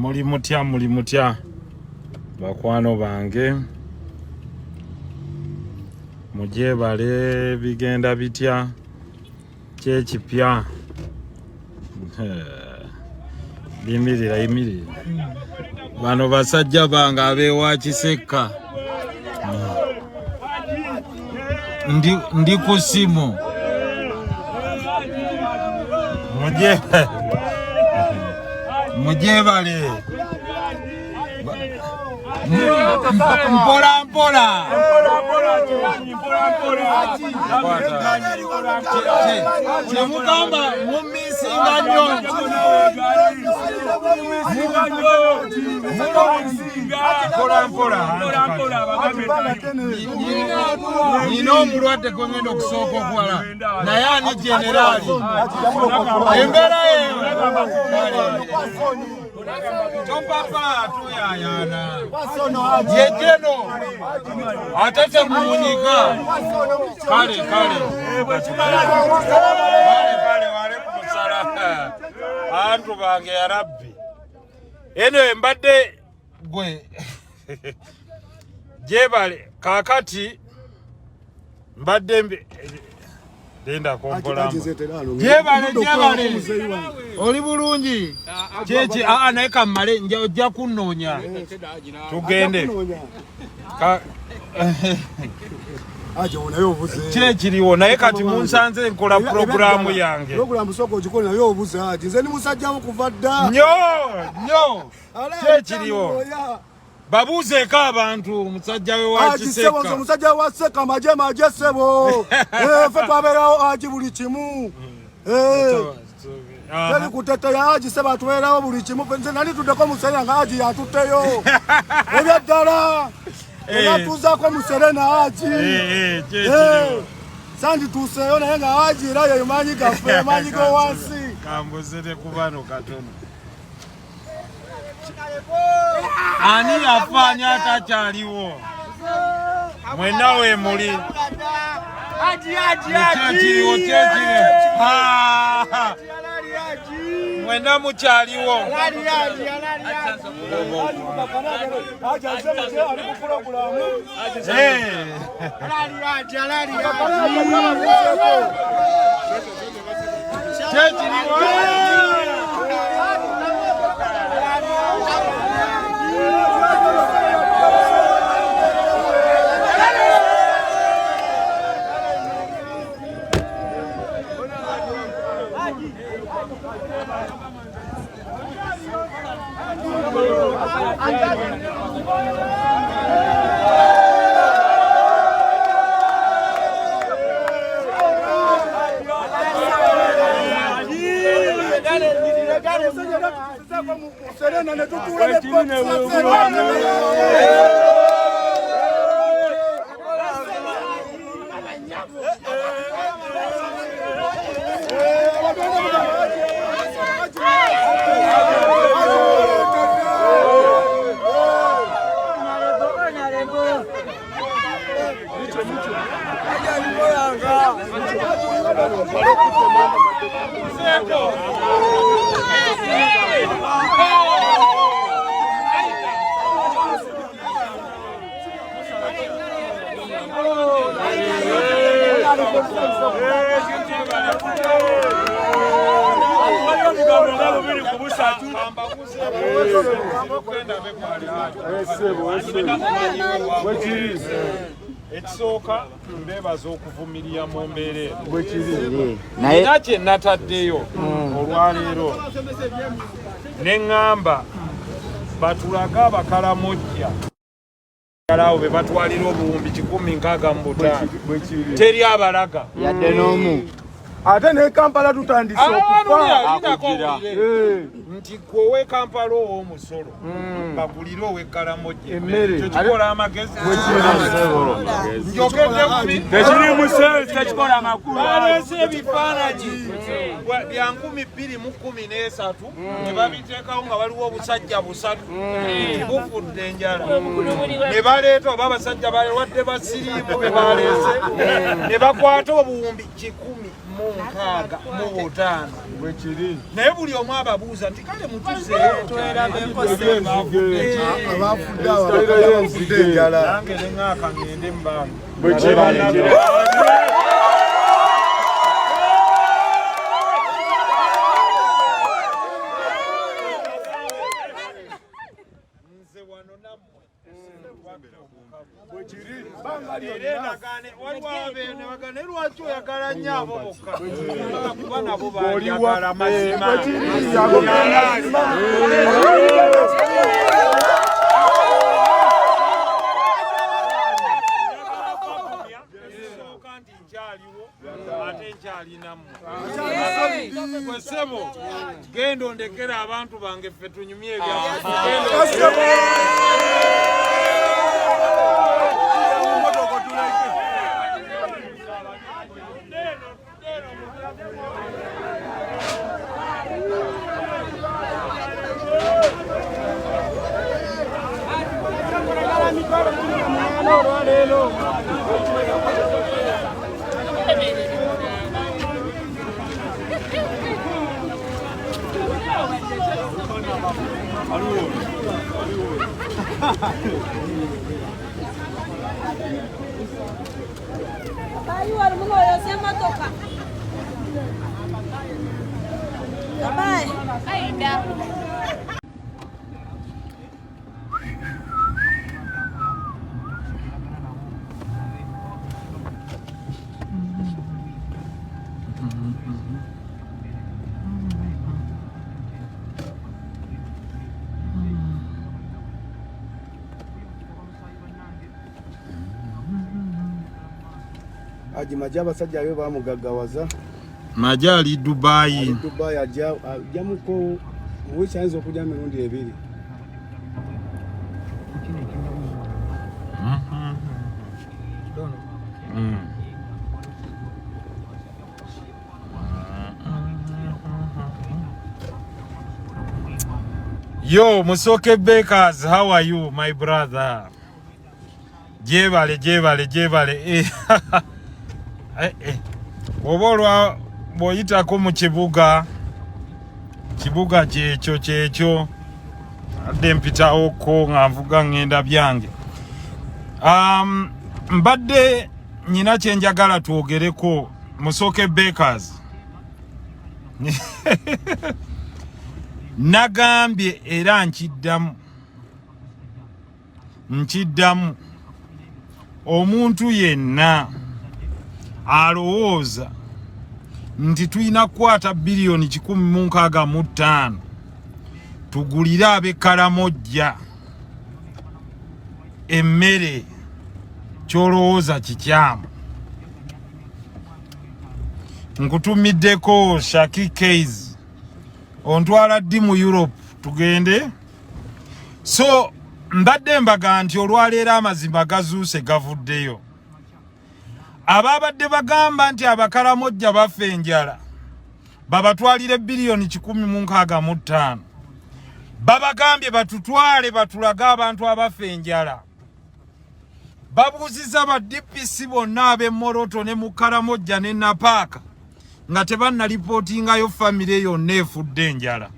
Muli mutya bakwano bange mujebale bigenda bitya kyekipya bimirira bano basajja bange abewa Kisekka ndi ku simu mujebale mpola chemugamba mumisinga nnyo nina omulwadde gwengenda okusooka okwala naye ani generali embeera topapa tuyayana yejeno ate temuwunyika kale wale kumusala antu bange ya rabbi eno mbadde gwe jebale kakati mbadde Linda kompola jebale oli bulungi chechi naye kamale njja kunoonya tugende aje onayo obuze chechiriwo naye kati munsanze nkola programu yange programu soko gikole nayo obuze aje nze ni musajja mukuva dda nyo chechiriwo babuzeeko abantu musajja we wa Kisekka musajja wa Kisekka maje sebo fe twaberawo aji buli kimu Tali kuteteya aji seba tuwerawo buli kimu nze nali tuddeko musere nga aji yatutteyo ebyaddala yatuzako muserena aji sandi tuseyo naye nga aji era yeyo manyi gaffe manyi go wansi kambuzete kubano katono ani afanya atakyaliwo mwena we muli aji mwena mukyaliwo ekisooka mbebaza okuvumirira mu mbeera naye kye nataddeyo olwaleero ne ŋŋamba batulaga abakalamojja awo be batwalira obuwumbi 165 teri abalaga yadde n'omu ate ne Kampala tutandise okufa nti kwowe Kampala ow'omusolo bagulire ow'ekkalamojja ekyo kikola amagezi njogedde tekiri musezi tekikola amakulu baleese ebifaananyi bya 2013 ne babiteekawo nga waliwo obusajja busatu bufudde enjala ne baleeta oba abasajja balwadde basiriimu be baleese ne bakwata obuwumbi 165 naye buli omu ababuuza nti kale mutuzeeyo twerabeko abafudde enjala nange neŋŋaaka ngende mu bantu lwaki oyagala nnyo abo bokka kuba nabo banjagala mazima nti nkyaliwo ate nkyalinamu kwesebo genda ondekera abantu bange ffe tunyumye Aji majaba sajja yo bamugaggawaza majali Dubai ajja muko mwishanzo okuja mirundi ebiri Yo Musoke Bakers, how are you my brother? Jebale obolwa boyitako mu kibuga kyekyo adde mpitawo ko nga nvuga ngenda byange mbadde nyina kyenjagala twogereko Musoke Bakers nagambye era nkiddamu omuntu yenna alowooza nti tulina kukwata bilioni 165 tugulire ab'Ekaramoja emmere kyolowooza kikyamu. Nkutumiddeko Shaki Case ontwala ddi mu Europe tugende. So mbadde mbaga nti olwaleero amazima gazuuse gavuddeyo. Ababadde bagamba nti Abakaramoja bafa enjala babatwalire bilioni 165 babagambye batutwale batulaga abantu abafa enjala. Babuuziza ba DPC bonna ab'Emoroto ne mu Karamoja ne Napaaka nga tebanna reportingayo family yonna efudde enjala.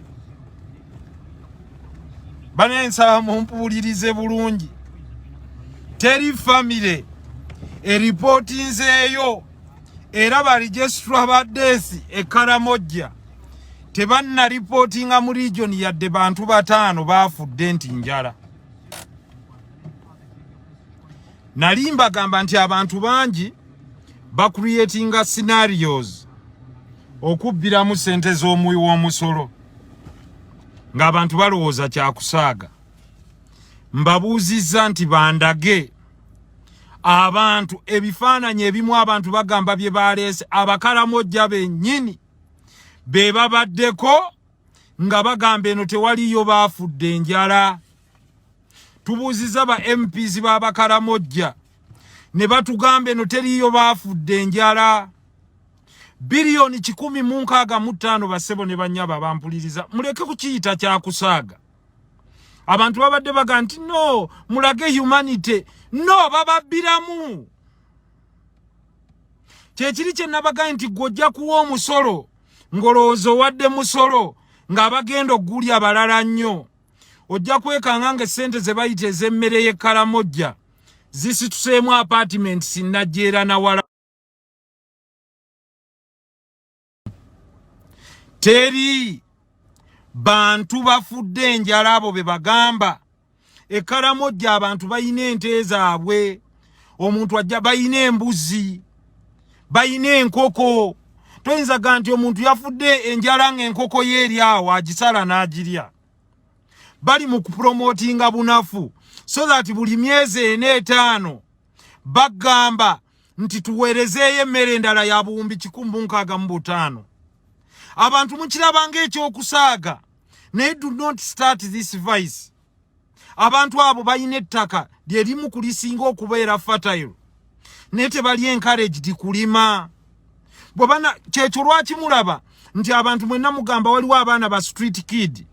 Banensaba mumpuulirize bulungi. Teri family reportinzeeyo era ba registra ba desi Karamoja tebanna reportinga mu region yadde bantu 5 bafudde nti njala. Nalimba gamba nti abantu bangi ba creatinga scenarios okubbira mu sente z'omuwi w'omusolo nga abantu balowooza kyakusaaga. Mbabuuzizza nti bandage abantu ebifaananyi ebimu abantu bagamba bye baleese Abakaramoja bennyini be babaddeko nga bagamba eno tewaliyo baafudde enjala. Tubuuziza ba MPs b'Abakaramoja ne batugamba eno teriyo baafudde enjala. Bilioni 165 basebo ne banyaba bampuliriza. Muleke kukiyita kya kusaaga. Abantu babadde baga nti no, mulage humanity. No, bababbiramu. Kyekiri kye nabaga nti gojja kuwa omusolo. Ngoloozo wadde musolo. Ng'abagenda oggulya abalala nnyo. Ojja kwekanga ng'essente ze bayita ez'emmere y'ekkalamojja. Zisituseemu apartments Najjeera na wala. Teri bantu bafudde enjala abo be bagamba. Ekkalamojja abantu bayina ente zaabwe. Omuntu ajja bayina embuzi. Bayina enkoko. Toyinza gamba nti omuntu yafudde enjala ng'enkoko yeeri awo agisala n'agirya. Bali mu kupromotinga bunafu so that buli myezi 4-5 bagamba nti tuweerezeeyo emmere endala ya buwumbi 165. Abantu mukirabanga ekyokusaaga. Naye do not start this vice. Abantu abo bayina ettaka lyerimu kulisinga okubeera fertile. Naye tebali encouraged kulima. Bwabana kyekyo lwaki mulaba nti abantu mwenna mugamba waliwo abaana ba street kid.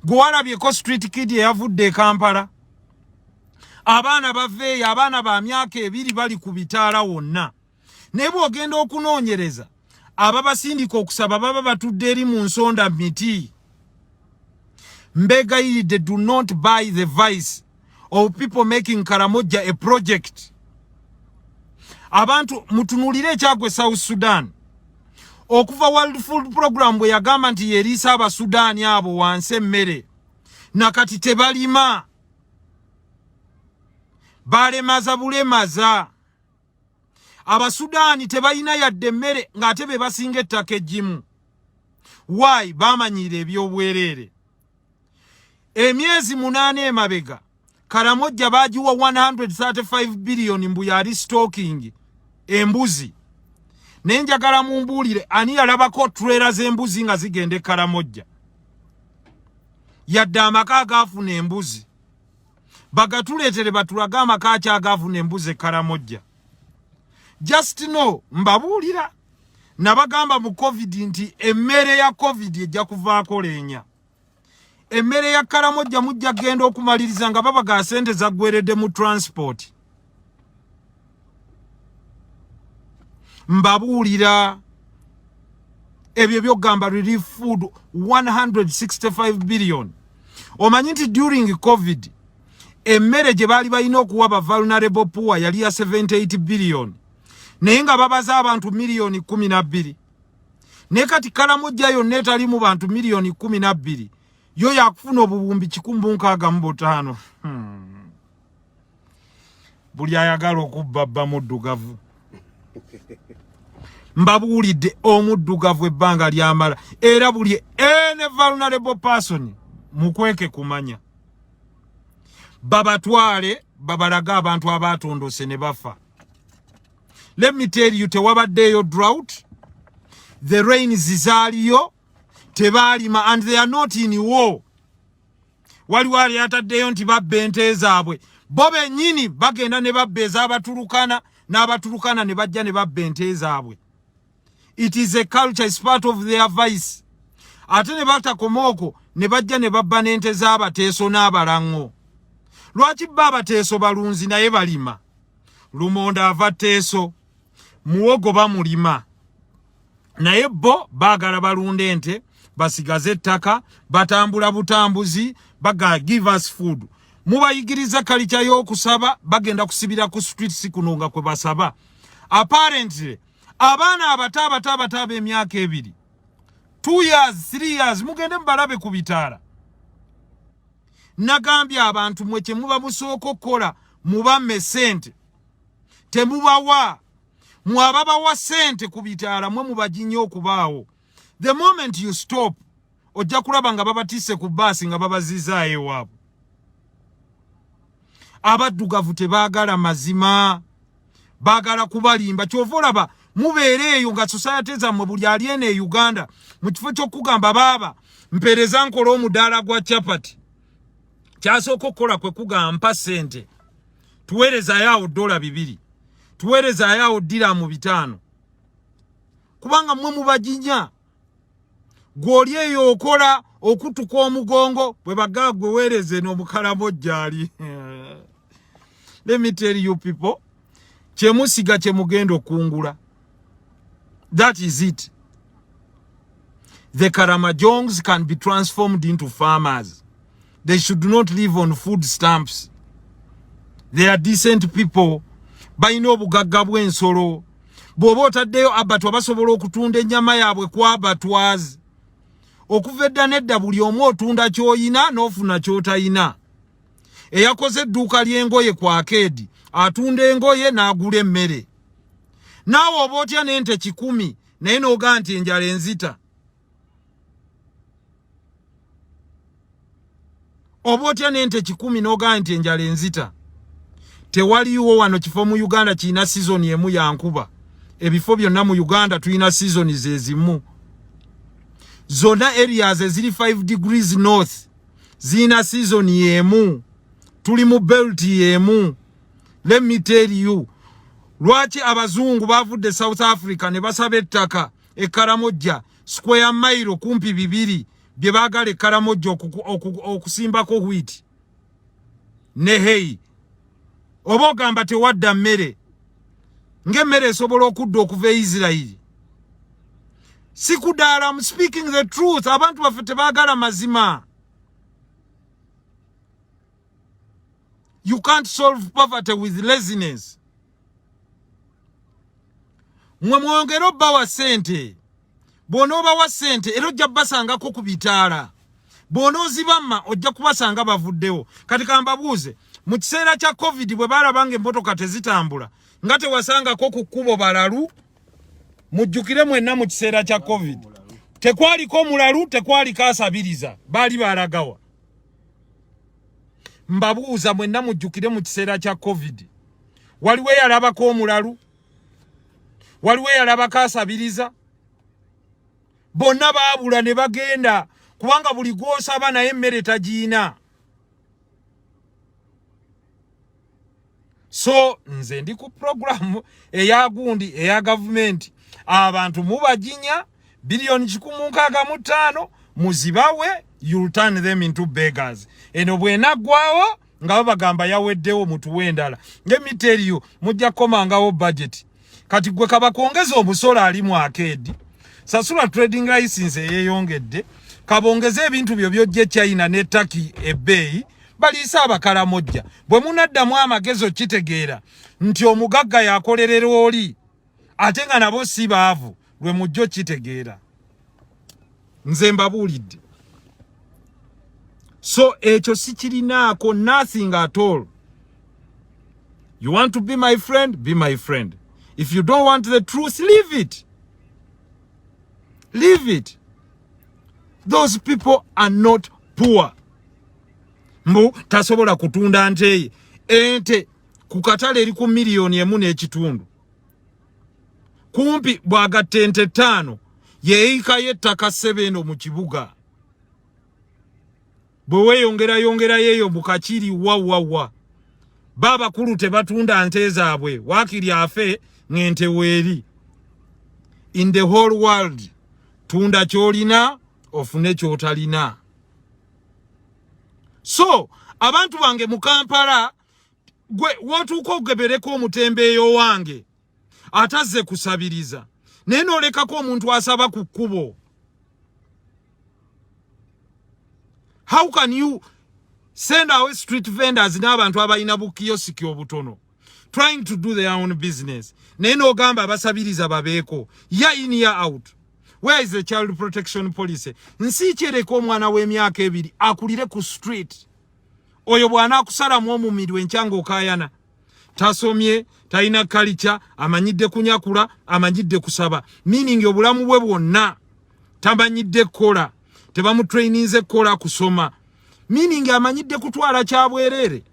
Gwe walabyeko street kid eyavudde e Kampala. Abaana baveeyo, abaana ba myaka 2 bali ku bitaala wonna. Naye bw'ogenda okunoonyereza ababasindika okusaba baba batudde eri mu nsonda miti. Mbegayiridde, do not buy the vice of people making Karamoja a project. Abantu mutunulire ekyagwe South Sudan. Okuva World Food Program bwe yagamba nti yeriisa Abasudaani abo wansi emmere. Nakati tebalima. Balemaza bulemaza. Abasudaani tebalina yadde emmere ng'ate be basinga ettaka eggimu. Why? Bamanyiire ebyobwereere. Emyezi 8 emabega Karamoja bagiwa 135 billion mbu yali stocking embuzi. Nenjagala mumbuulire ani yalabako trailer z'embuzi nga zigenda e Karamoja. Yadde amaka agaafuna embuzi. Bagatuleetere batulaga amaka akyagaafuna embuzi e Karamoja. Just know, mbabuulira. Nabagamba mu COVID nti emmere ya COVID ejja kuvaako leenya. Emmere ya Karamoja mujja genda okumaliriza nga babaga sente zaggweredde mu transport. Mbabuulira ebyo byogamba relief food 165 billion. Omanyi nti during COVID emmere gye baali balina okuwa ba vulnerable poor yali ya 78 billion. Naye nga babaza abantu miliyoni 12. Naye kati Karamoja yonna etali mu bantu miliyoni 12. Yo yakufuna obuwumbi 165. Buli ayagala okubba muddugavu. Mbabuulidde omuddugavu ebbanga lyamala. Era buli ene vulnerable person mukweke kumanya. Babatwale babalaga abantu abatondose ne bafa. Let me tell you, tewabaddeyo drought. The rains zaaliyo. Tebalima and they are not in war. Waliwo ali ataddeyo nti babbe ente zaabwe. Bo bennyini bagenda ne babbe ez'abatulukana n'abatulukana ne bajja ne babbe ente zaabwe. It is a culture, it's part of their vice. Ate ne batakomooko ne bajja ne babba n'ente z'abateeso n'abalango. Lwaki bba abateeso balunzi naye balima? Lumonda ava Teeso, muwogo bamulima. Naye bo baagala balunde ente, basigaze ettaka, batambula butambuzi, baga give us food. Mubayigiriza kalicha y'okusaba, bagenda kusibira ku streets kuno nga kwe basaba. Apparently, abaana abata emyaka 2, 2 years, 3 years, mugende mbalabe ku bitaala. Nagambye abantu mwe kye muba musooka okukola mubamme sente. Temubawa. Mwababawa sente ku bitaala mwe mubaginye okubaawo. The moment you stop, ojja kulaba nga babatisse ku basi nga babazizaayo ewaabwe. Abaddugavu tebaagala mazima. Baagala kubalimba. Kyova olaba mubeere eyo nga society zammwe buli ali eno e Uganda mu kifo ky'okugamba baaba mpeereza nkola omudaala gwa chapati. Kyasooka okukola kwe kugamba sente. Tuweerezaayo awo $2. Tuweerezaayo awo $5. kubanga mmwe mubajinya gwoli eyo okola okutuka omugongo bwe bagagwe weereze n'omukalamojja ali. Let me tell you people, chemusiga chemugendo okungula. That is it. The Karamajongs can be transformed into farmers. They should not live on food stamps. They are decent people. Bayina obugagga bw'ensolo. Bw'oba otaddeyo abatwa basobola okutunda ennyama yaabwe ku abattoirs. Okuva edda nedda buli omu otunda ky'oyina n'ofuna ky'otayina. Eyakoze edduuka ly'engoye ku Arcade atunda engoye n'agula emmere. Naawe oba otya n'ente 100 naye n'ogaa nti enjala enzita. Oba otya n'ente 10 n'ogaa nti enjala enzita. Tewaliwo wano kifo mu Uganda kiina season emu ya nkuba. Ebifo byonna mu Uganda tulina season zezimu. Zona areas eziri 5 degrees north zina season yemu. Tuli mu belt yemu. Let me tell you, lwaki abazungu bavudde South Africa ne basaba ettaka Karamojja square mile kumpi 2 bye baagala Karamojja okusimbako wheat ne hay. Oba ogamba tewadda mmere ng'emmere esobola okudda okuva Israel. Sikudala, I'm speaking the truth. Abantu baffe tebaagala mazima. You can't solve poverty with laziness. Mwe mwongera obba wa ssente. Bw'onooba wa ssente era ojja basangako ku bitaala. Bw'onoozibamma ojja kubasanga bavuddewo. Kati kambabuuze, mu kiseera kya COVID bwe baalabanga emmotoka tezitambula nga tewasangako ku kkubo balalu. Mujjukire mwenna mu kiseera kya COVID tekwaliko mulalu, tekwaliko asabiriza, baali balagawa. Mbabuuza mwenna mujjukire mu kiseera kya COVID waliwo yalabako omulalu, waliwo yalabako asabiriza. Bonna baabula ne bagenda kubanga buli gw'osaba naye emmere tagiina. So nze ndi ku program eya gundi eya government. Abantu mubajinya bilioni 165 muzibawe, you'll turn them into beggars. Eno bwenagwawo nga bagamba yaweddewo mutuwe endala. Let me tell you, mujja komangawo budget. Kati gwe kabakongeza omusolo ali mu Arcade. Sasula trading license eyeyongedde. Kabongeze ebintu byo byojje China ne Turkey ebbeeyi. Baliisa Abakaramojja. Bwe munaddamu amagezo kitegeera nti omugagga yakolerera oli ate nga nabo si baavu, lwe mujjo kitegeera. Nze mbabuulidde. So ekyo sikirinaako nothing at all. You want to be my friend? Be my friend. If you don't want the truth, leave it. Leave it. Those people are not poor. Mbu tasobola kutunda nte ente ku katale eri ku milioni 1.5. Kumpi bwagatte ente 5 yeeyika yettaka 7 mu kibuga. Bwe weeyongera yeeyo bukakiri wa. Baba kulu tebatunda nte zaabwe waakiri afe ng'ente weeri. In the whole world tunda kyolina ofune kyotalina. So abantu bange mu Kampala gwe wotuuka ogebereko omutembeeyo wange atazze kusabiriza naye n'olekako omuntu asaba ku kkubo. How can you send away street vendors n'abantu abalina bukiyosiki obutono trying to do their own business naye n'ogamba abasabiriza babeeko year in year out? Where is the child protection policy? Nsi kyereka omwana w'emyaka 2 akulire ku street. Oyo bwana akusalamu omumirwe enkyango okayana. Tasomye, talina culture, amanyidde kunyakula, amanyidde kusaba. Meaning obulamu bwe bwonna tamanyidde kola. Tebamu traininze kola kusoma. Meaning amanyidde kutwala kyabwerere.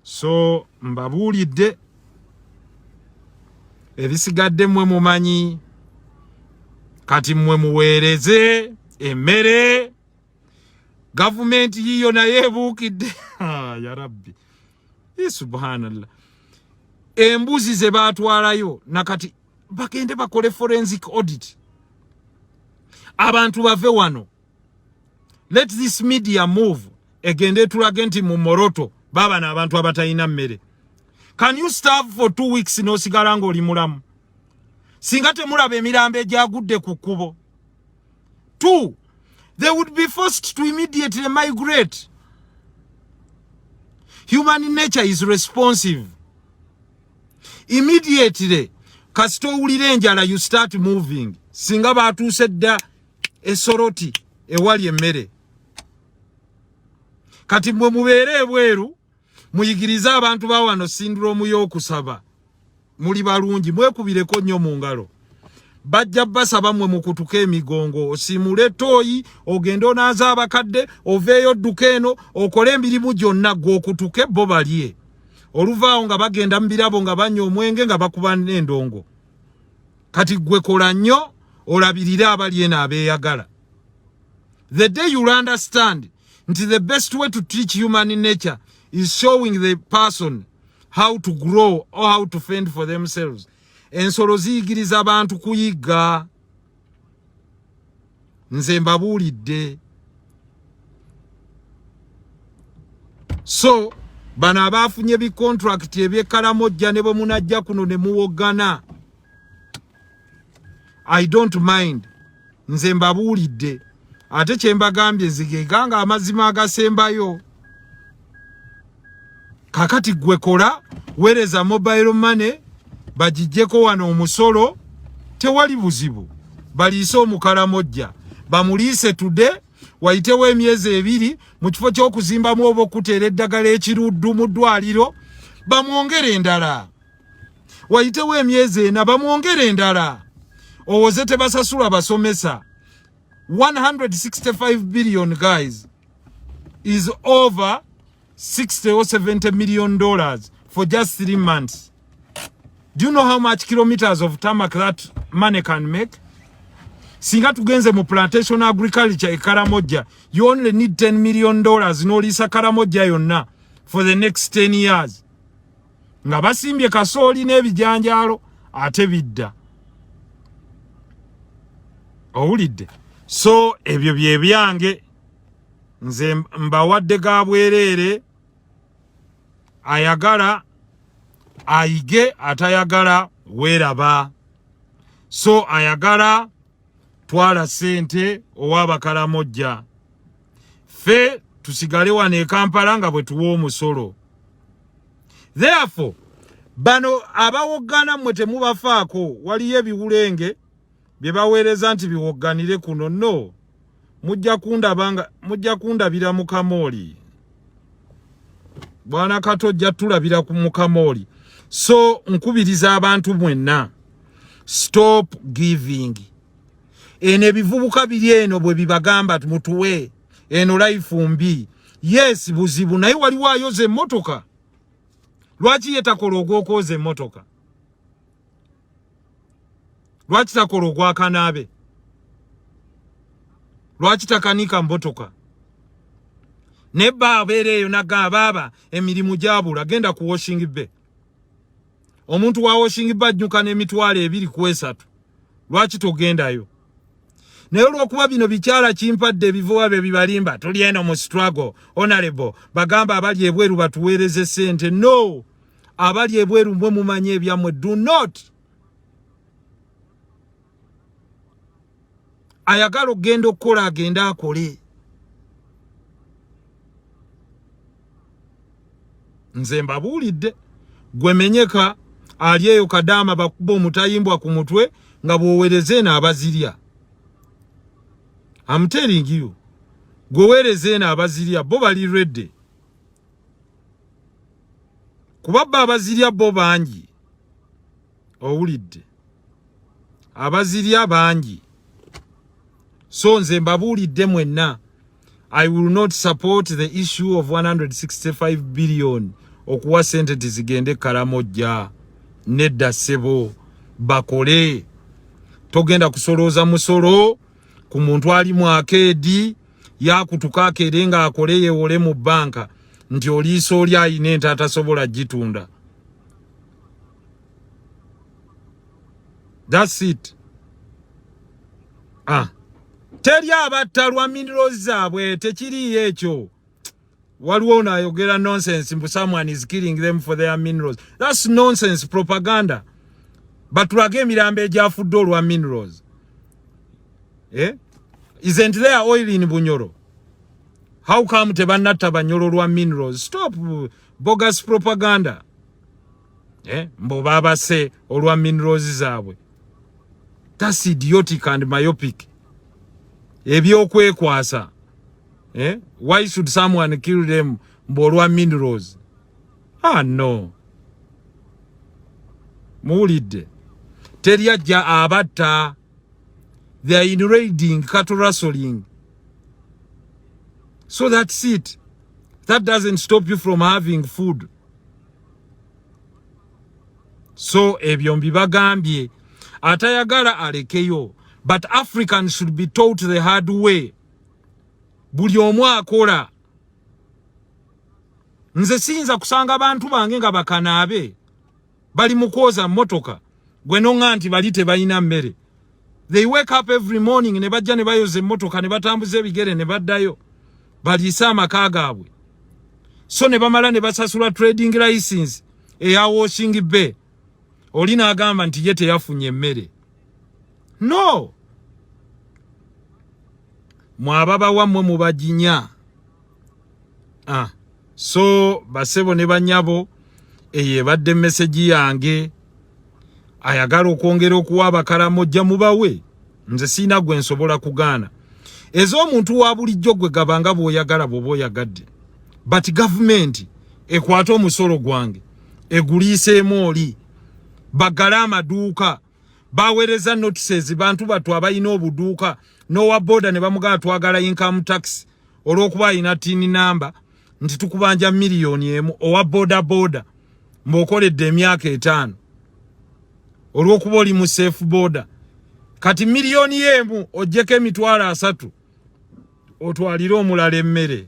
So mbabuulidde ebisigadde mmwe mumanyi kati mmwe muweereze emmere. Government yiyo naye ebuukidde. Ya Rabbi. Subhanallah. embuzi ze batwalayo nakati bagende bakole forensic audit abantu bave wano. Let this media move egende tulage nti mu Moroto baba na abantu abatayina mmere. Can you starve for 2 weeks no sigala ng'oli mulamu? Singa temulaba emirambo egyagudde ku kkubo. 2, they would be forced to immediately migrate. Human nature is responsive. Immediately, kasito owulira enjala you start moving. Singa batuuse dda esoroti ewali emmere. Kati mwe mubeere ebweru muyigiriza abantu ba wano syndrome y'okusaba. Muli balungi mwekubireko nnyo mu ngalo. Bajja basaba mwe mukutuka emigongo osimule toyi ogenda onaaza abakadde oveeyo dduka eno okole emirimu gyonna gw'okutuke bo balye. Oluvaawo nga bagenda mu birabo nga banywa omwenge nga bakuba n'endongo. Kati gwe kola nnyo olabirire abali eno abeeyagala. The day you'll understand that the best way to teach human nature is showing the person how to grow or how to fend for themselves. Ensolo ziyigiriza abantu kuyiga. Nze mbabuulidde. So bano abaafunye bi-contract eby'ekkalamojja ne bwe munajja kuno ne muwogana. I don't mind. Nze mbabuulidde. Ate kye mbagambye nzigega nga amazima agasembayo. Kakati gwe kola weereza mobile money bagijjeko wano omusolo tewali buzibu. Baliise omukkalamojja bamuliise today wayitewo emyezi 2 mu kifo ky'okuzimbamu oba okuteera eddagala ekiruddu mu ddwaliro bamwongere endala. Wayitewo emyezi 4 bamwongere endala. Owoze tebasasula basomesa. 165 billion guys is over $60 or $70 million for just 3 months. Do you know how much kilometers of tarmac that money can make? Singa tugenze mu plantation agriculture ekaramoja, you only need $10 million no lisa karamoja yonna for the next 10 years. Nga basimbye kasooli n'ebijanjaalo ate bidda. Owulidde? So ebyo bye byange nze mbawadde ga bwereere. Ayagala ayige, atayagala weeraba. So ayagala twala sente ow'abakalamojja. Ffe tusigale wano e Kampala nga bwe tuwa omusolo. Therefore, bano abawoggana mmwe temubafaako. Waliyo ebiwulenge bye baweereza nti biwogganire kuno. No, mujja kundabira mu Kamooli. Bwana Katojja tulabira ku Mukamooli. So nkubiriza abantu mwenna, stop giving. Eno ebivubuka biri eno bwe bibagamba mutuwe eno life mbi. Yes buzibu naye waliwo ayoza emmotoka. Lwaki yetakola ogw'okwoza emmotoka? Lwaki takola ogw'akanaabe? Lwaki takanika mmotoka? Ne baba ereyo naga baba emirimu gyabula genda ku washing bay. Omuntu wa washing bay ajjuka n'emitwalo 2 ku 3. Lwaki togendayo? Naye olw'okuba bino bikyala kimpadde ebivuba bye bibalimba tuli eno mu struggle honorable bagamba abali ebweru batuweereze sente. No, abali ebweru mwe mumanye ebyammwe. Do not. Ayagala ogenda okukola agenda akole. Nze mbabuulidde gwe menyeka ali eyo Kadaama bakuba omutayimbwa ku mutwe nga bw'oweereze n'abazirya. I'm telling you, gwe weereze n'abazirya bo bali ready. Kubabba abazirya bo bangi. Owulidde? Abazirya bangi. So nze mbabuulidde mwenna, I will not support the issue of 165 billion okuwa sente zigende Kalamojja. Nedda sebo bakole. Togenda kusolooza musolo ku muntu ali mu akeedi yakutuka akeede nga akole yewole mu banka nti oliiso oli ayina ente atasobola gitunda. That's it. Teri abatta lwa minerals zaabwe tekiri ekyo. Waliwo onayogera nonsense mbu someone is killing them for their minerals. That's nonsense propaganda. Batulage emirambo egyafudde olwa minerals. Isn't there oil in Bunyoro? How come tebannatta Banyoro lwa minerals? Stop bogus propaganda. Mbo babase olwa minerals zaabwe. That's idiotic and myopic. Ebyokwekwasa. Why should someone kill them mbolwa minerals? No. Mulide. Teriaja abatta. They are in raiding, cattle rustling. So that's it. That doesn't stop you from having food. So ebyo mbibagambye atayagala alekeyo. But Africans should be taught the hard way. Buli omu akola. Nze siyinza kusanga bantu bange nga bakanaabe. Bali mukoza motoka. Gwe nonga nti bali tebalina mmere. They wake up every morning ne bajja ne bayoze motoka ne batambuza ebigere ne baddayo. Baliisa amaka gaabwe. So ne bamala ne basasula trading license eya Washing Bay. Olina agamba nti ye teyafunye emmere. No. Mwababa wamwe mubajinya. So basebo ne banyabo eyebadde message yange. Ayagala okwongera okuwa abakalamojja mubawe. Nze sina gwe nsobola kugaana. Ezo omuntu wa bulijjo gwe gabanga bw'oyagala bw'oba oyagadde. But government ekwata omusolo gwange eguliiseemu oli. Bagala amaduuka. Baweereza notices bantu batu abayina obuduuka. Nowa boda ne bamugala twagala income tax. Olw'okuba ayina tini namba. Nti tukubanja miliyoni emu. Owa boda. Mb'okoledde emyaka 5. Olw'okuba oli mu safe border. Kati miliyoni emu ojjeko emitwalo 3. Otwalire omulala emmere.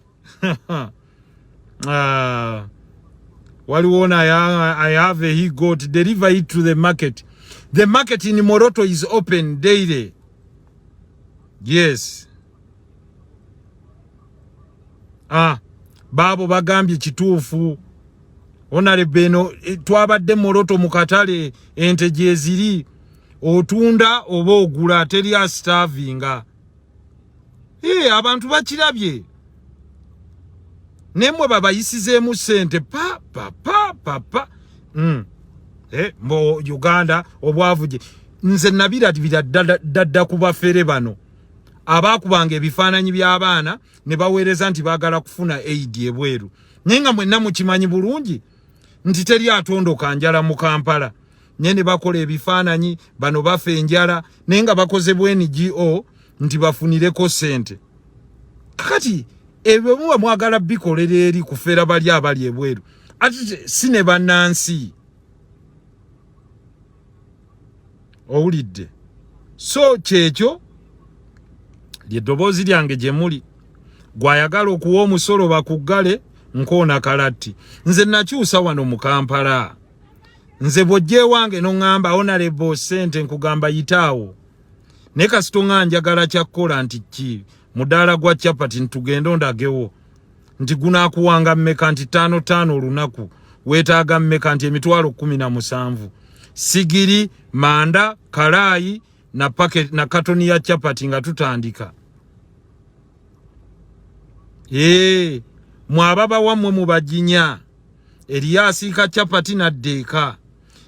Waliwo I have a he got deliver it to the market. The market in Moroto is open daily. Yes. Babo bagambye kituufu. Onale beno twabadde Moroto mu katale ente gye ziri otunda oba ogula teri starvinga. Abantu bakirabye. Nemwe babayisizeemu sente pa. Mbo Uganda obwavuje. Nze nabira dadda kubafere bano. Abakubanga ebifaananyi by'abaana ne baweereza nti baagala kufuna aid ebweru. Nyenga mwenna mukimanyi bulungi nti teri atondoka njala mu Kampala. Nyene bakola ebifaananyi bano bafe enjala nenga bakoze NGO nti bafunireko sente. Kakati ebyo muwa mwagala bikolera eri kufera bali abali ebweru. Ati sine bannansi. Owulidde. So kyekyo lyedoboozi lyange gye muli. Gwayagala okuwa omusolo bakuggale nkoona kalatti. Nze nakyusa wano mu Kampala. Nze bojje wange n'ongamba honorable sente nkugamba yitaawo. Ne kasito nga njagala kyakkola nti ki mudaala gwa chapati ntugenda ondagewo. Nti gunaakuwanga mmeka nti 5 olunaku. Weetaaga mmeka nti emitwalo 17. Sigiri, manda, kalaayi na packet na katoni ya chapati nga tutandika. Mwababa wamwe mubajinya. Eriya asiika chapati na deka.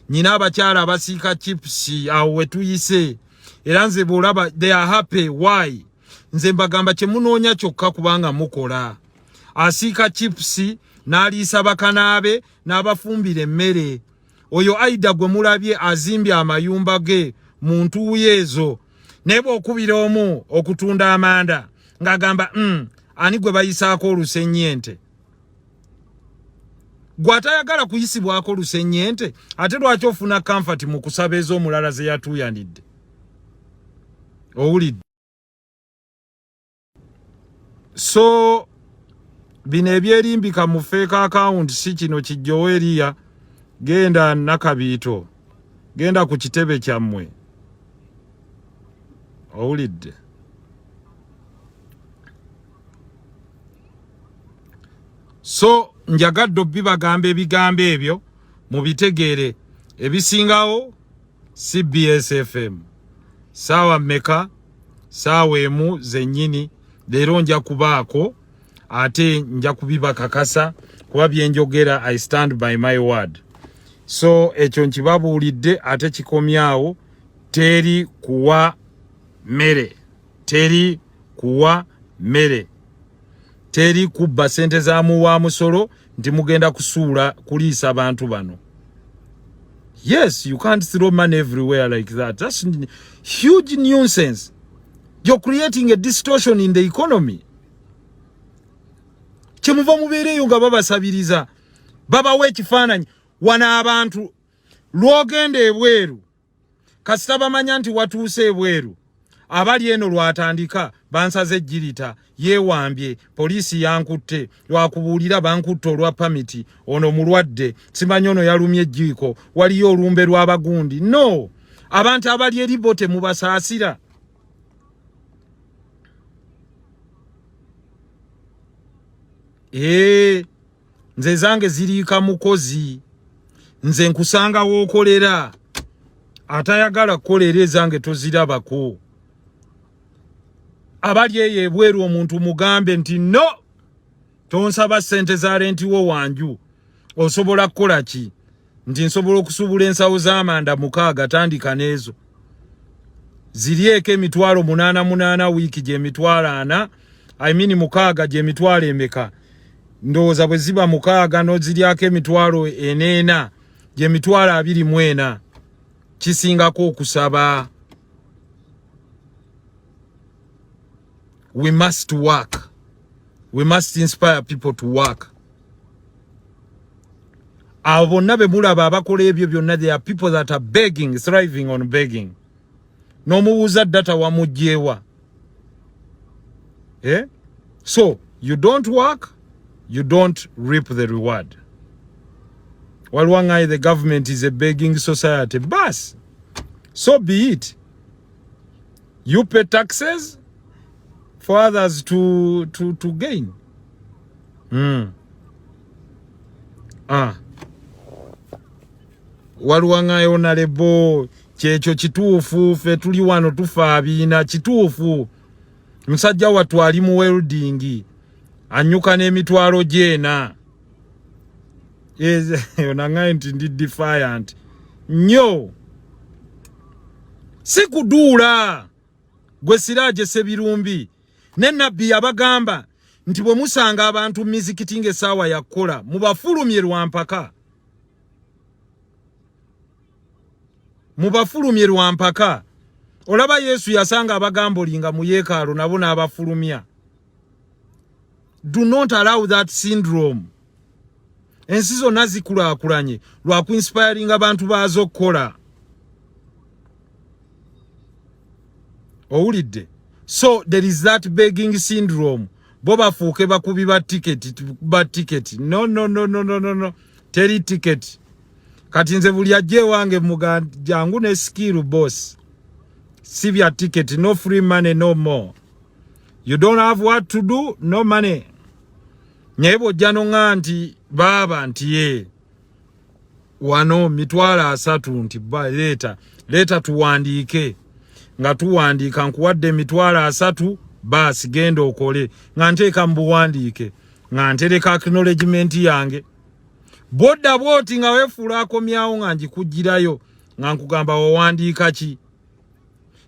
Nyina abakyala abasiika chips awo wetuyise. Era nze bolaba they are happy. Why? Nze mbagamba kye munoonya kyokka kubanga mukola. Asiika chips n'aliisa bakanaabe n'abafumbira emmere. Oyo Aida gwe mulabye azimbye amayumba ge mu ntuuyo ezo. Ne bw'okubira omu okutunda amanda ng'agamba ani gwe bayisaako olusennyente. Gwatayagala kuyisibwako olusennyente ate lwaki ofuna comfort mu kusaba ez'omulala ze yatuuyanidde. Owulidde. So bino ebyerimbika mu fake account si kino kijjowo eriya. Genda Nakabiito. Genda ku kitebe kyammwe. owulidde so njagadde obibagamba ebigambo ebyo mubitegeere ebisingawo CBS FM sawa meka sawa emu zennyini leero nja kubaako ate nja kubibakakasa kuba byenjogera I stand by my word so ekyo nkibabuulidde ate kikomyawo teri kuwa mere teri kubba sente za muwa musolo nti mugenda kusuula kuliisa abantu bano. Yes, you can't throw money everywhere like that. That's huge nuisance. You're creating a distortion in the economy. Kyemuva mubeereyo nga babasabiriza babawa ekifaananyi wana abantu lwogenda ebweru kasita bamanya nti watuuse ebweru abali eno lwatandika bansaze ejjirita yeewambye poliisi yankutte lwakubuulira bankutte olwa pamiti ono mulwadde simanyi ono yalumye ejjiiko waliyo olumbe lw'abagundi no abantu abali eribo temubasaasira nze zange ziriika mukozi nze nkusanga wookolera atayagala kukolera ezange tozirabako abali eyo ebweru omuntu mugambe nti no tonsaba ssente za renti wo wanju osobola kukola ki nti nsobola okusubula ensawo z'amanda 6 tandika n'ezo zirieko emitwalo 88 wiiki gye mitwalo 4 I mean 6 gye mitwalo emeka ndowooza bwe ziba 6 n'oziryako emitwalo 4 gye mitwalo 24 kisingako okusaba. We must work. We must inspire people to work. Abo bonna be mulaba abakola ebyo byonna there are people that are begging, thriving on begging. N'omubuuza data wamugyewa. So, you don't work, you don't reap the reward. Walwangai, the government is a begging society. Bas, so be it. You pay taxes for others to gain. Walwangai onalebo kyekyo kituufu fe tuli wano tufa abina kituufu musajja watu ali mu welding anyuka n'emitwalo gyena onangaye nti ndi defiant nnyo sikuduula gwe Siraaje Sebirumbi ne Nabbi abagamba nti bwe musanga abantu mizikiti ng'essaawa yakkola mubafulumye lwampaka olaba Yesu yasanga abagamba olinga mu yeekaalu nabo n'abafulumya. Do not allow that syndrome. Ensi zonna zikulaakulanye lwa ku-inspiring abantu baazo okukola. Owulidde? So there is that begging syndrome. Bo bafuuke bakubi ba ticket. No. Teri ticket. Kati nze buli ajje wange muganjangu ne skill boss. Sibya ticket, no free money no more. You don't have what to do, no money. Nyebo jano nganti baba nti wano mitwalo 3 nti ba leta tuwandiike nga tuwandiika nkuwadde mitwalo 3 basi genda okole nga nteeka mbuwandiike nga ntereka acknowledgement yange boda bwoti nga wefuula akomyawo nga njikugirayo nga nkugamba wawandiika ki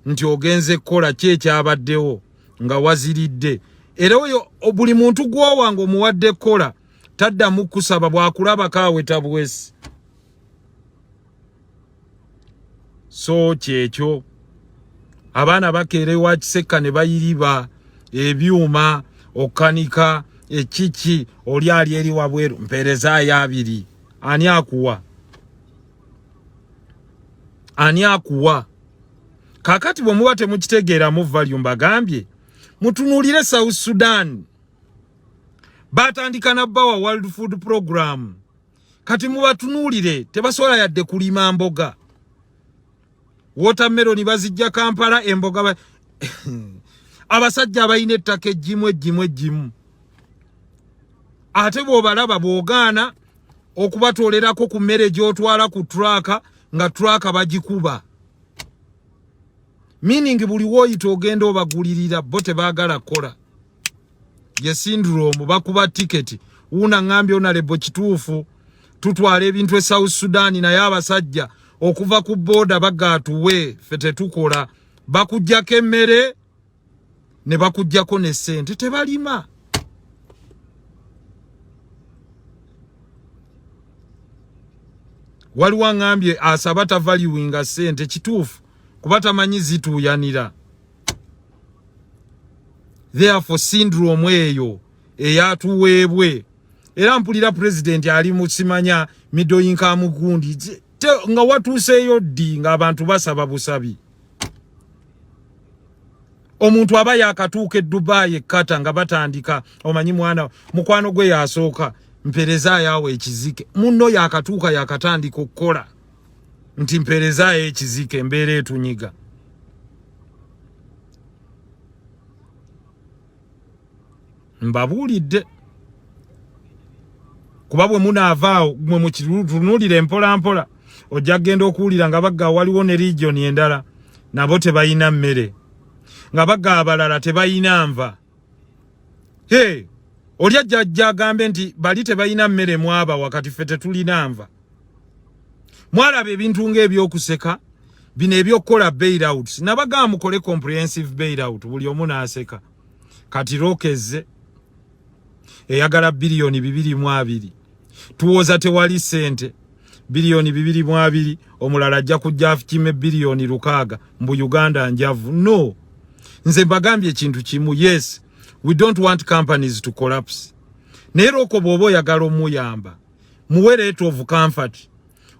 nti ogenze kukola ki ekyabaddewo nga waziridde era oyo buli muntu gw'owanga omuwadde kukola taddamu kusaba bwakulabako aweta bwesi. So kyekyo abaana bakeerewa kisekka ne bayiriba ebyuma okanika ekiki oli ali eri wabweru mpeerezaayo 2 ani akuwa kakati bwe muba temukitegeera mu value mbagambye mutunuulire South Sudan batandika nabbawa World Food Program kati mubatunuulire tebasobola yadde kulima mboga watermelon bazijja Kampala emboga abasajja abayina ettaka ejjimu ate bw'obalaba bw'ogaana okubatoolerako ku mmere gy'otwala ku traka nga traka bagikuba meaning buli w'oyita ogenda obagulirira bo tebaagala kola ye syndrome bakuba tiketi una ngambye onalebo kituufu tutwala ebintu e South Sudan naye abasajja okuva ku boda bagaatuwe ffe tetukola bakujjako emmere ne bakujjako ne ssente tebalima waliwo ngambye asaba tavaliwinga ssente kituufu kuba tamanyi zituuyanira therefore syndrome eyo eyatuweebwe era mpulira president ali mu simanya middle income gundi nga watuuseeyo ddi ng'abantu basaba busabi omuntu aba yakatuuka e Dubai ekkata nga batandika omanyi mwana mukwano gwe yasooka mpereza yawe ekizike munno yakatuuka yakatandika okukola nti mpereza ekizike embeera etunyiga mbabuulidde kuba bwe munaavaawo mwe mukitunulire mpola mpola ojja kgenda okuwulira nga bagga waliwo ne region endala nabo tebayina mmere nga bagga abalala tebayina nva oli ajja agambe nti bali tebayina mmere mwaba wakati ffe tetulina nva mwalaba ebintu ng'ebyokuseka bino ebyokukola bailout nabagamba mukole comprehensive bailout buli omu n'aseka kati rokeze eyagala biliyoni 2.2 tuwoza tewali sente biliyoni 2.2 omulala ajja kujja afikime biliyoni 6 mbu Uganda njavu no nze mbagambye ekintu kimu yes we don't want companies to collapse naye Roko bw'oba oyagala omuyamba muwe rate of comfort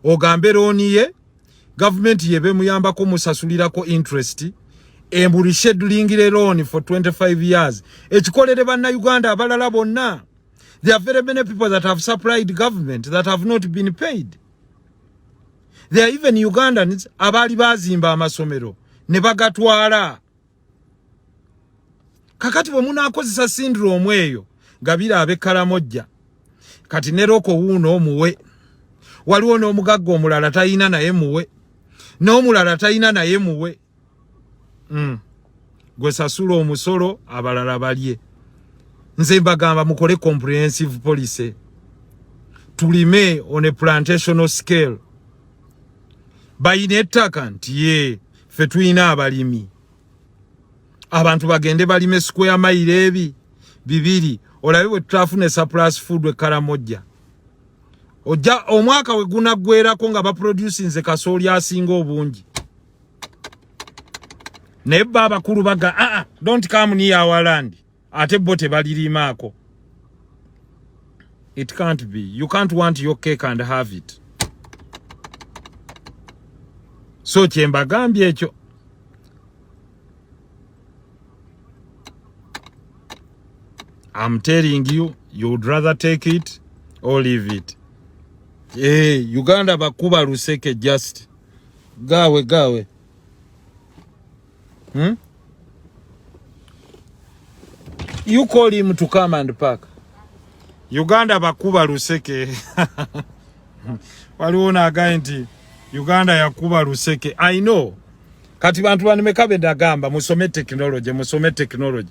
ogambe looni ye gavumenti yebe muyambako musasulirako interest embuli scheduling loan for 25 years ekikolere banna Uganda abalala bonna there are very many people that have supplied government that have not been paid. There are even Ugandans abali bazimba amasomero ne bagatwala kakati bwe munaakozesa syndrome eyo gabira abekkalamojja kati ne Roko wuuno muwe waliwo n'omugagga omulala tayina naye muwe n'omulala tayina naye muwe gwe sasula omusolo abalala balye nze mbagamba mukole comprehensive policy tulime on a plantational scale bayina ettaka nti ye ffe tulina abalimi abantu bagende balime square mile ebi 2 olabe bwe tutafune surplus food ekkalamojja ojja omwaka we gunaggwerako nga baproducing ze kasooli asinga obungi naye babakulu baga don't come near our land ate bo tebalirimaako. It can't be. You can't want your cake and have it. So kyembagambye ekyo I'm telling you, you'd rather take it or leave it. Uganda bakuba Luseke just. Gawe. You call him to come and park. Uganda bakuba Luseke. Waliona againti. Uganda yakuba Luseke. I know. Kati bantu banimekabe ndagamba musome technology.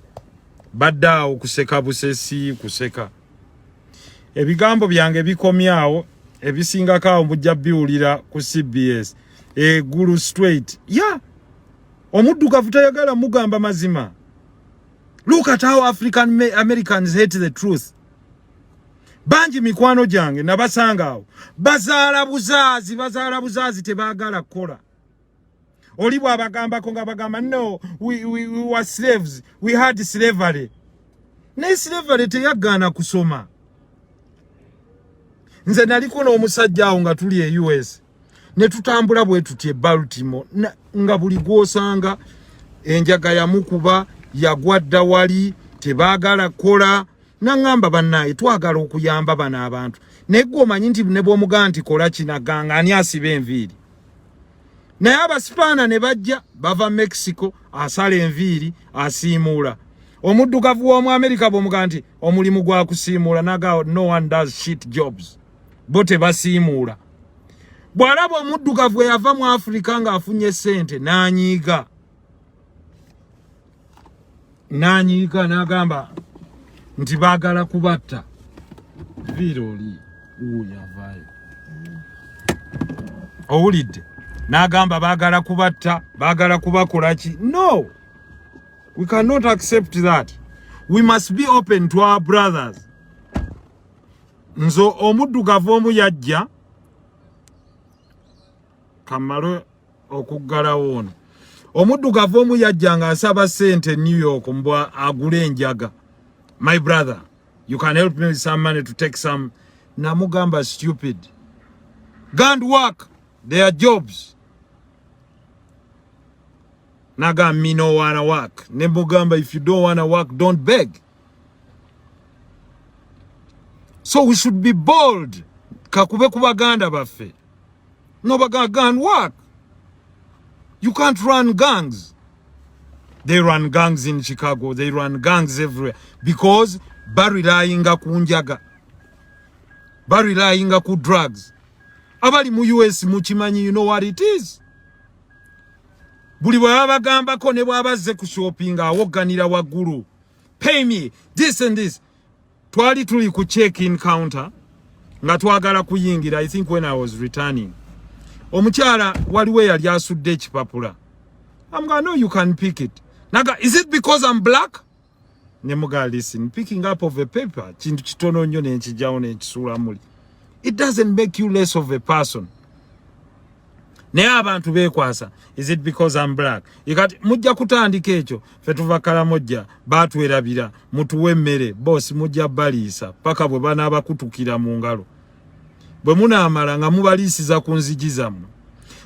Badda okuseka busesi kuseka. Ebigambo byange bikomyawo ebisinga kawo mujja biwulira ku CBS. Guru straight. Yeah. Omuddugavu tayagala mugamba mazima. Look at how African Americans hate the truth. Banji mikwano jange nabasanga awo. Bazaala buzazi tebagala kola. Olibo abagamba konga bagamba no we were slaves. We had slavery. Ne slavery teyagana kusoma. Nze naliko n'omusajja awo nga tuli e US. Ne tutambula bwe tutie Baltimore nga buli gwosanga enjaga ya mukuba yagwadda wali tebagala kola nangamba bannaye twagala okuyamba bana abantu neggo omanyi nti ne bw'omugaa nti kola kinaganga ani asiba enviiri naye abasipaana ne bajja bava Mexico asala enviiri asiimuula omuddugavu w'omu America bw'omugaa nti omulimu gwa kusiimuula naga no one does shit jobs bo tebasiimuula bw'alaba omuddugavu eyava mu Afrika ng'afunye ssente n'anyiiga n'agamba nti baagala kubatta viiroli yavaayo owulidde n'agamba baagala kubatta baagala kubakola ki no we cannot accept that we must be open to our brothers nzo omuddugavu omu yajja kamalo okuggalawo ono omuddugavu omu yajja ng'asaba ssente New York mbwa agule enjaga my brother you can help me with some money to take some namugamba stupid go and work their jobs naga me no wanna work nemugamba if you don't wanna work don't beg so we should be bold kakube kubaganda baffe no baga go and work you can't run gangs they run gangs in Chicago they run gangs everywhere because barilayinga kunjaga barilayinga ku drugs abali mu US mukimanyi you know what it is buli bwabagambako ne bwabazze ku shopping awogganira waggulu pay me this and this twali tuli ku check-in counter nga twagala kuyingira I think when I was returning omukyala waliwo yali asudde ekipapula I'm going no you can pick it naga is it because I'm black nemuga listen picking up of a paper kintu kitono nnyo n'ekijawo n'ekisuula muli it doesn't make you less of a person naye abantu beekwasa is it because I'm black ikati mujja kutandika ekyo ffe tuva Kalamojja baatwerabira mutuwe emmere boss mujja baliisa paka bwe banaabakutukira mu ngalo bwe munaamala nga mubaliisiza ku nzigi zammwe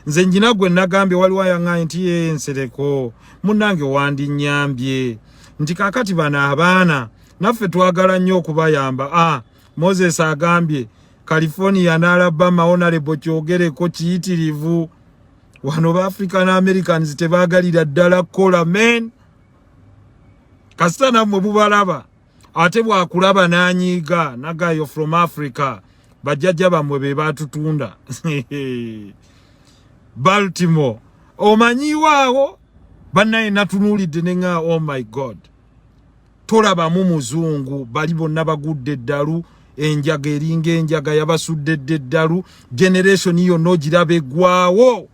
nze njina gwe nagambye waliwo yaŋŋaye nti yensereko munnange wandinnyambye nti kaakati bano abaana naffe twagala nnyo okubayamba Moses agambye California na Alabama honorable kyogereko kiyitirivu wano ba African Americans tebagalira ddala kola men kasita nammwe bubalaba ate bwakulaba n'anyiiga nagayo from Africa bajjajja bammwe be batutunda Baltimore omanyiwaawo bannaye natunuulidde ne nga oh my god tolabamu muzungu bali bonna bagudde eddalu enjaga eringa enjaga yabasuddedde eddalu generation yonna ogiraba eggwaawo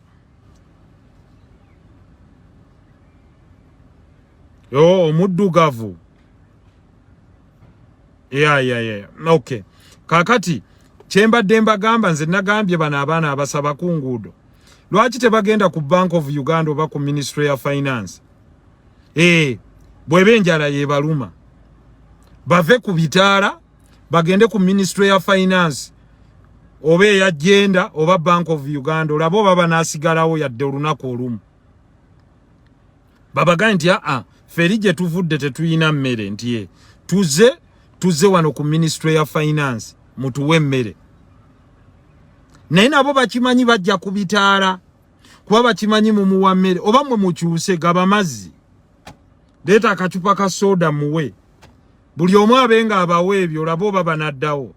omuddugavu yeah okay kakati kyembadde mbagamba nze nagambye bano abaana abasaba ku nguudo lwaki tebagenda ku Bank of Uganda oba ku Ministry of Finance bwebe enjala yebaluma bave ku bitaala bagende ku Ministry of Finance oba eyagenda oba Bank of Uganda olaba oba banaasigalawo yadde olunaku olumu babagaye nti feri gye tuvudde tetuyina mmere nti tuze wano ku Ministry of Finance mutuwe mmere naye nabo bakimanyi bajja ku bitaala kuba bakimanyi mumuwa mmere oba mwe mukyuse gaba mazzi leeta akacupa ka soda muwe buli omu abenga abawe ebyo olaba oba banaddawo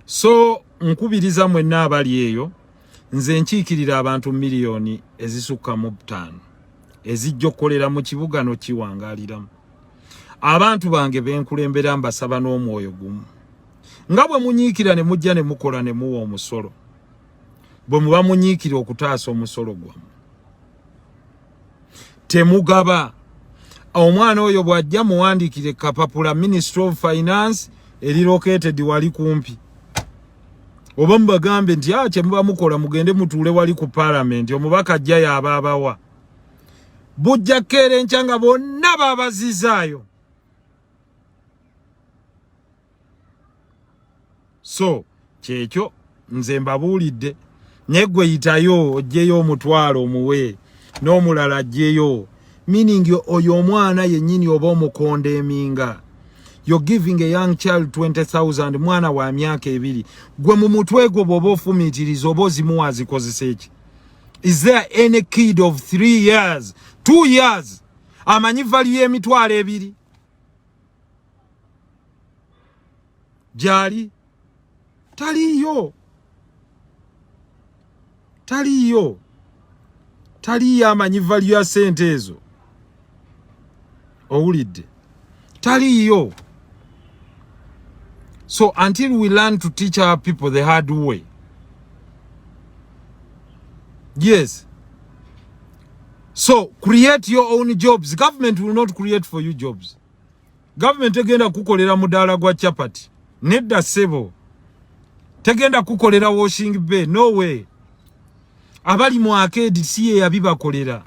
so nkubiriza mwenna abali eyo nze nkiikirira abantu miliyoni ezisukka mu 5 ezijja okukolera mu kibuga n'okiwangaaliramu abantu bange benkulembera mbasaba n'omwoyo gumu nga bwe munyiikira ne mujja ne mukola ne muwa omusolo bwe muba munyiikira okutaasa omusolo gwammwe temugaba omwana oyo bw'ajja muwandiikire kapapula Ministry of Finance eri located wali kumpi oba mubagambe nti kye muba mukola mugende mutuule wali ku Parliament omubaka ajja yaba abawa bujja kkeera enkya nga bonna babazizaayo so kyekyo nze mbabuulidde naye gwe yitayo ojjeyo omutwalo omuwe n'omulala ajjeyo meaning oyo omwana yennyini oba omukonda eminga you're giving a young child 20,000 mwana wa myaka 2 gwe mu mutwe gwo bobo ofumitiriza obozi muwazi kozeseki. Is there any kid of 3 years 2 years amanyi value emitwalo 2 jali taliyo amanyi value ya sente ezo owulidde taliyo. So until we learn to teach our people the hard way, yes, so create your own jobs. Government will not create for you jobs. Government tegenda kukolera mudala gwa chapati nedda sebo, tegenda kukolera washing bay, no way. Abali mu arcade siye yabibakolera,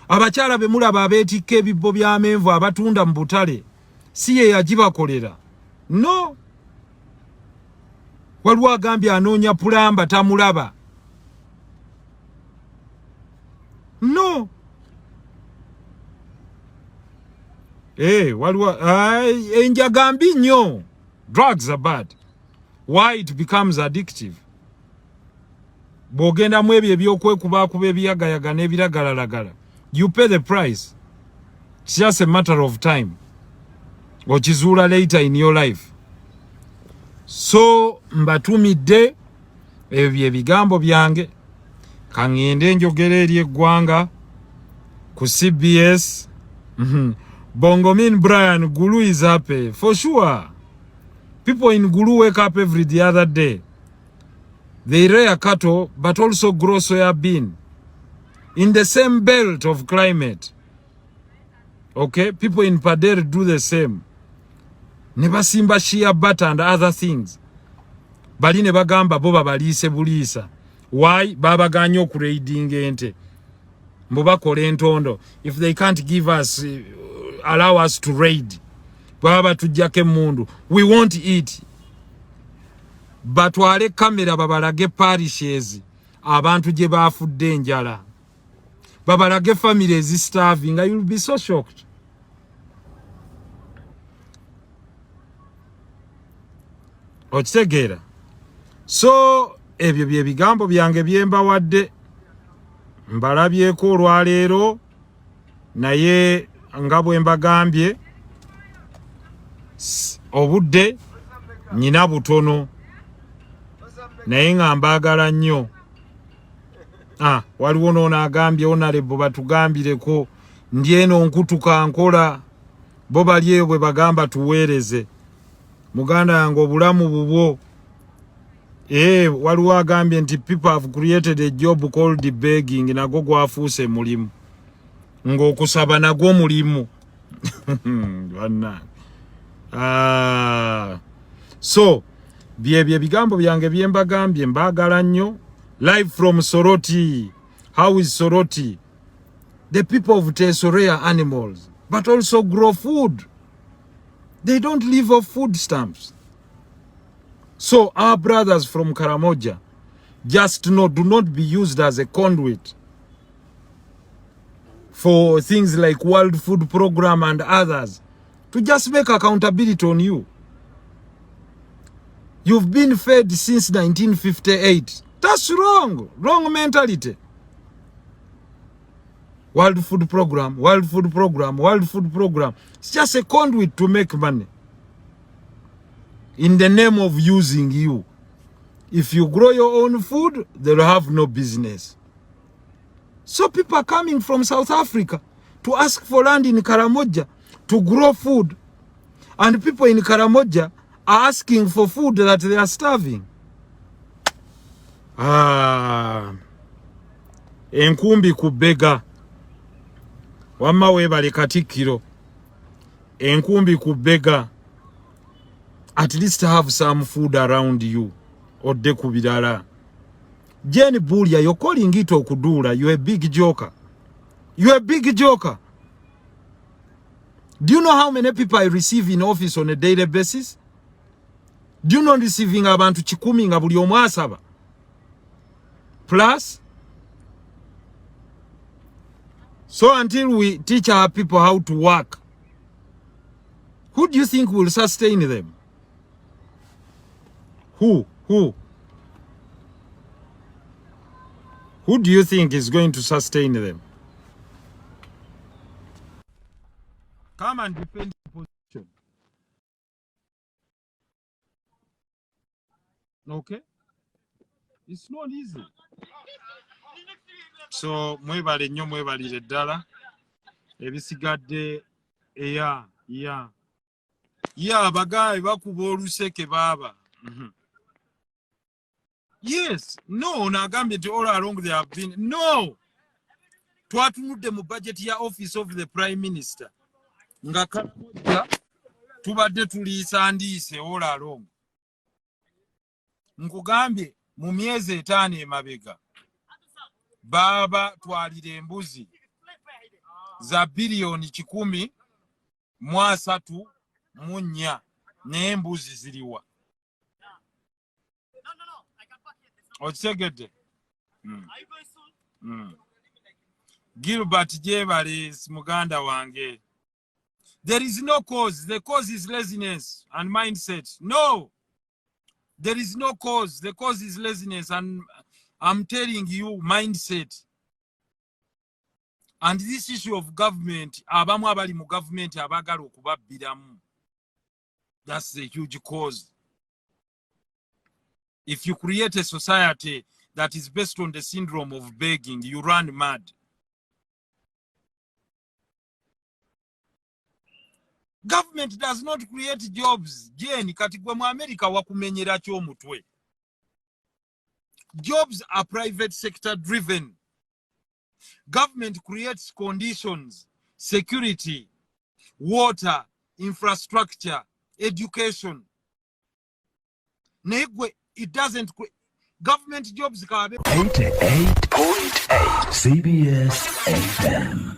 abakyala be mulaba abeetikka ebibbo by'amenvu abatunda mu butale siye yagibakolera, no. Waliwo agambye anoonya pulamba tamulaba, no. Waliwo enjaga mbi nnyo. Drugs are bad. Why it becomes addictive? Bogenda mu ebyo ebyokwekubakuba ebiyagayaga n'ebiragalalagala, you pay the price. It's just a matter of time. Okizuula later in your life. So mbatumidde ebyo ebigambo byange kangende njogere eri eggwanga ku CBS. Bongomin Brian, Gulu is happy for sure. People in Gulu wake up every the other day. They rear cattle but also grow soya bean in the same belt of climate. Okay, people in Pader do the same. Nebasimba shea butter and other things. Bali ne bagamba bo babaliise buliisa. Why? Baba ganyo okureading ente. Mboba kole entondo. If they can't give us, allow us to raid, baba tujjake mundu, we won't eat. But wale kamera babalage parishes abantu gye bafudde enjala, babalage families starving, you'll be so shocked. Okitegeera? So ebyo bye bigambo byange byemba wadde mbalabyeko olwaleero, naye nga bwe mbagambye obudde nyina butono naye nga mbaagala nnyo. Waliwo n'ono agambye Honorable batugambireko ndi eno nkutuka nkola, bo bali eyo bwe bagamba tuweereze. Muganda yange obulamu bubwo. Waliwo agambye nti people have created a job called begging, nago gwafuuse mulimu, ng'okusaba nagwo mulimu. So byebye bigambo byange byembagambye mbagala nnyo. Live from Soroti. How is Soroti? The people of Teso rear animals but also grow food. They don't live off food stamps. So our brothers from Karamoja, just know, do not be used as a conduit for things like World Food Program and others to just make accountability on you. You've been fed since 1958. That's wrong. Wrong mentality. World Food Program, World Food Program, World Food Program. It's just a conduit to make money in the name of using you. If you grow your own food, they'll have no business. So people are coming from South Africa to ask for land in Karamoja to grow food. And people in Karamoja are asking for food that they are starving. Enkumbi kubega. Wama webale katikiro. Enkumbi kubega. At least have some food around you. Ode kubidala. Jenny Bulia, you're calling it okudula. You're a big joker. You're a big joker. Do you know how many people I receive in office on a daily basis? Do you know receiving abantu chikumi nga buli omu asaba? Plus, so until we teach our people how to work, Who do you think will sustain them? Who do you think is going to sustain them? Come and defend your position. Okay? It's not easy. So, mwebale nnyo mwebalire ddala. Ebisigadde abagaye bakuba oluseke baba. Yes, no, nagambye nti all along they have been. No! Twatunudde mu budget ya office of the prime minister. Nga Karamoja tubadde tuliisa ndiise all along. Nkugambye mu myezi 5 emabega baba twalira embuzi za bilioni 103.4 n'embuzi ziriwa. Okitegedde? Gilbert Jebale muganda wange. There is no cause. The cause is laziness and mindset. No. There is no cause. The cause is laziness and I'm telling you, mindset. And this issue of government, abamu abali mu government abagala okubabbiramu. That's a huge cause. If you create a society that is based on the syndrome of begging, you run mad. Government does not create jobs. Jeni kati gwe mu America wakumenyera kyo mutwe. Jobs are private sector driven. Government creates conditions, security, water, infrastructure, education. Negwe, it doesn't create government jobs. 88.8 CBS FM.